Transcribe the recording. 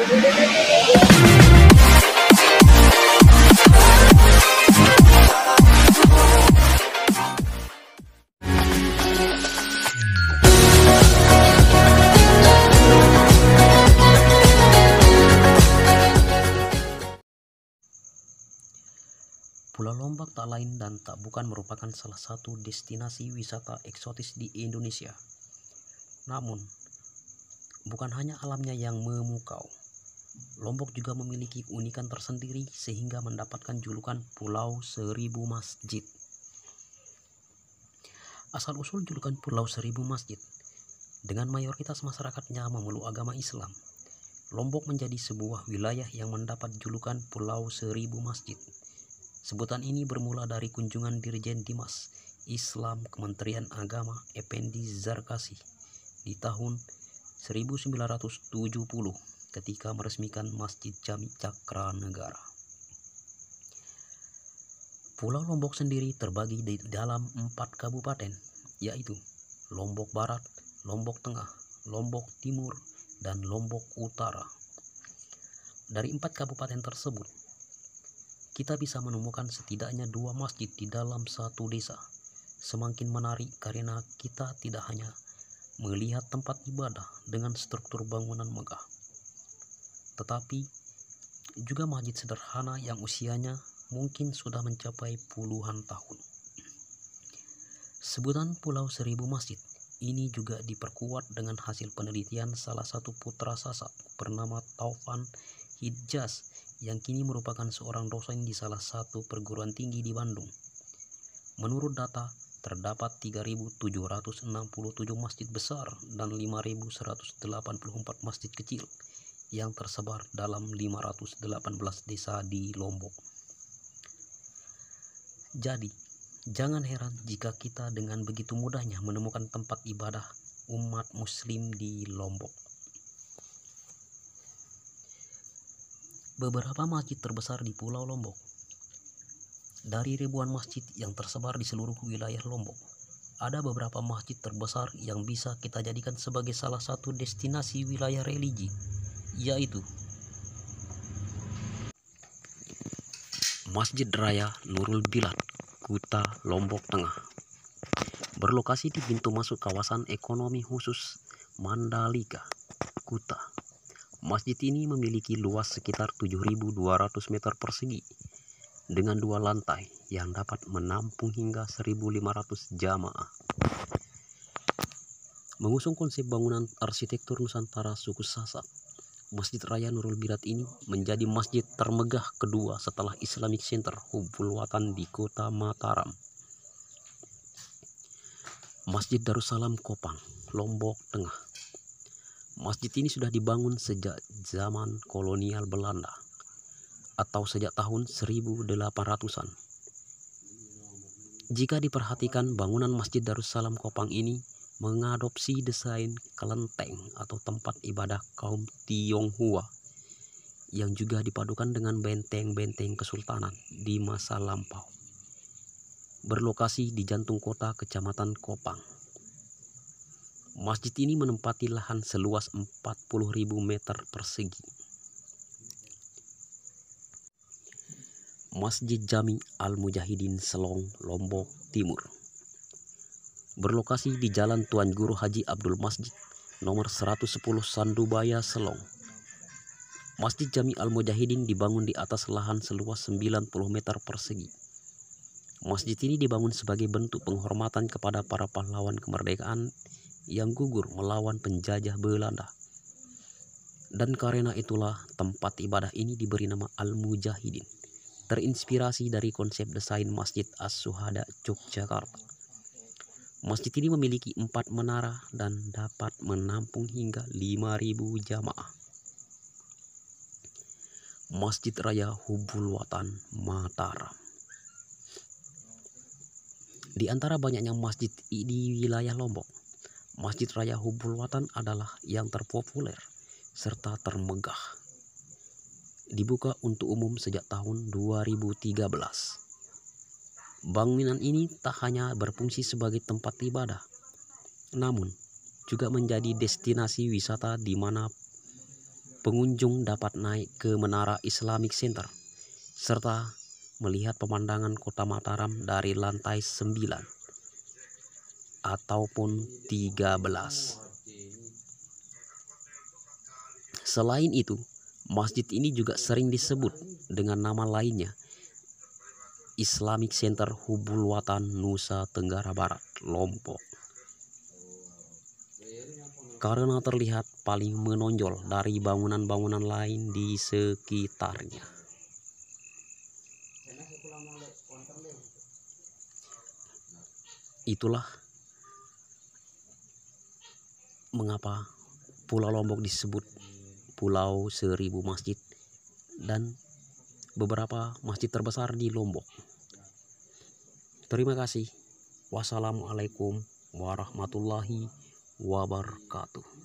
Pulau Lombok tak lain dan tak bukan merupakan salah satu destinasi wisata eksotis di Indonesia. Namun, bukan hanya alamnya yang memukau, Lombok juga memiliki keunikan tersendiri sehingga mendapatkan julukan Pulau Seribu Masjid. Asal-usul julukan Pulau Seribu Masjid, dengan mayoritas masyarakatnya memeluk agama Islam, Lombok menjadi sebuah wilayah yang mendapat julukan Pulau Seribu Masjid. Sebutan ini bermula dari kunjungan Dirjen Dimas Islam Kementerian Agama Effendi Zarkasi di tahun 1970 ketika meresmikan Masjid Jami Cakranegara. Pulau Lombok sendiri terbagi di dalam 4 kabupaten, yaitu Lombok Barat, Lombok Tengah, Lombok Timur, dan Lombok Utara. Dari 4 kabupaten tersebut, kita bisa menemukan setidaknya 2 masjid di dalam satu desa. Semakin menarik karena kita tidak hanya melihat tempat ibadah dengan struktur bangunan megah, tetapi juga masjid sederhana yang usianya mungkin sudah mencapai puluhan tahun. Sebutan Pulau Seribu Masjid ini juga diperkuat dengan hasil penelitian salah satu putra Sasak bernama Taufan Hijaz yang kini merupakan seorang dosen di salah satu perguruan tinggi di Bandung. Menurut data, terdapat 3.767 masjid besar dan 5.184 masjid kecil yang tersebar dalam 518 desa di Lombok. Jadi, jangan heran jika kita dengan begitu mudahnya menemukan tempat ibadah umat muslim di Lombok. Beberapa masjid terbesar di Pulau Lombok. Dari ribuan masjid yang tersebar di seluruh wilayah Lombok, ada beberapa masjid terbesar yang bisa kita jadikan sebagai salah satu destinasi wilayah religi, yaitu Masjid Raya Nurul Bilad, Kuta, Lombok Tengah. Berlokasi di pintu masuk kawasan ekonomi khusus Mandalika, Kuta. Masjid ini memiliki luas sekitar 7.200 meter persegi dengan 2 lantai yang dapat menampung hingga 1.500 jamaah. Mengusung konsep bangunan arsitektur Nusantara suku Sasak, Masjid Raya Nurul Bilad ini menjadi masjid termegah kedua setelah Islamic Center Hubbul Watan di kota Mataram. Masjid Darussalam Kopang, Lombok Tengah. Masjid ini sudah dibangun sejak zaman kolonial Belanda atau sejak tahun 1800-an. Jika diperhatikan, bangunan Masjid Darussalam Kopang ini mengadopsi desain kelenteng atau tempat ibadah kaum Tionghoa yang juga dipadukan dengan benteng-benteng kesultanan di masa lampau. Berlokasi di jantung kota Kecamatan Kopang. Masjid ini menempati lahan seluas 40.000 meter persegi. Masjid Jami Al-Mujahidin Selong, Lombok Timur. Berlokasi di Jalan Tuan Guru Haji Abdul Masjid, nomor 110 Sandubaya, Selong. Masjid Jami Al-Mujahidin dibangun di atas lahan seluas 90 meter persegi. Masjid ini dibangun sebagai bentuk penghormatan kepada para pahlawan kemerdekaan yang gugur melawan penjajah Belanda. Dan karena itulah tempat ibadah ini diberi nama Al-Mujahidin, terinspirasi dari konsep desain Masjid As-Syuhada Yogyakarta. Masjid ini memiliki 4 menara dan dapat menampung hingga 5.000 jamaah. Masjid Raya Hubbul Watan, Mataram. Di antara banyaknya masjid di wilayah Lombok, Masjid Raya Hubbul Watan adalah yang terpopuler serta termegah. Dibuka untuk umum sejak tahun 2013. Bangunan ini tak hanya berfungsi sebagai tempat ibadah, namun juga menjadi destinasi wisata di mana pengunjung dapat naik ke Menara Islamic Center serta melihat pemandangan kota Mataram dari lantai 9 ataupun 13. Selain itu, masjid ini juga sering disebut dengan nama lainnya, Islamic Center Hubul Watan Nusa Tenggara Barat, Lombok, karena terlihat paling menonjol dari bangunan-bangunan lain di sekitarnya. Itulah mengapa Pulau Lombok disebut Pulau Seribu Masjid dan beberapa masjid terbesar di Lombok. Terima kasih. Wassalamualaikum warahmatullahi wabarakatuh.